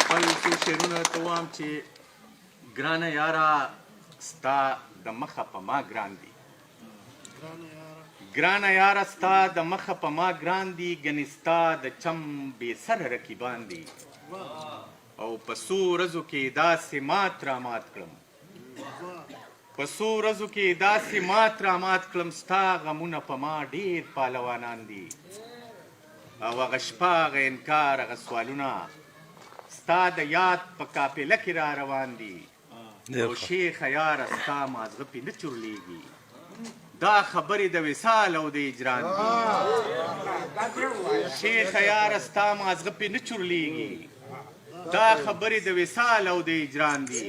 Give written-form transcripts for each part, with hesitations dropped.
خپل څو شعرونه ته وایم چې ګرانه یاره ستا د مخه په ما ګران دي، ګرانه یاره ستا د مخه په ما ګران دي، ګنې ستا د چم بې سره رقیبان دي، او په څو ورځو کې داسې مات رامات کړم، په څو ورځو کې داسې مات رامات کړم، ستا غمونه په ما ډېر پهلوانان دي، او هغه شپه هغه انکار هغه سوالونه ستا د یاد په قافله کې را روان دي، او شیخه یاره ستا مازغه پې نه چورلېږي، دا خبرې د وصال او د اجران دي، شیخه یاره ستا مازغه پې نه چورلېږي، دا خبرې د وصال او د اجران دي،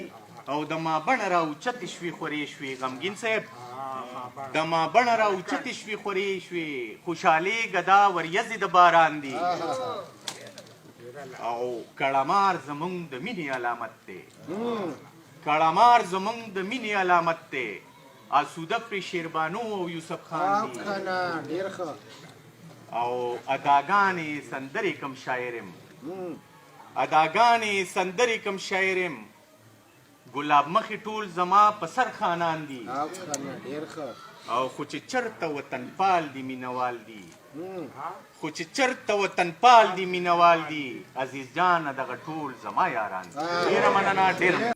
او د ما بڼه را اوچتې شوې خورې شوې غمګین صاحب، د ما بڼه را اوچتې شوې خورې شوې، خوشحالۍ ګدا وریځې د باران دي، او کړمار زمونږ د مینې علامت دی، کړمار زمونږ د مینې علامت دی، آسوده پرې شیربانو او یوسف خان دي، او اداګانې سندرې کم شاعرم، اداګانې سندرې کم شاعرم، ګلاب مخې ټول زما په سر خانان دي، او خو چې چرته وطنپال دي مینوال دي، خو چې چرته وطنپال دي مینوال دي، عزیز جانه دغه ټول زما یاران دي. ډېره مننه، ډېره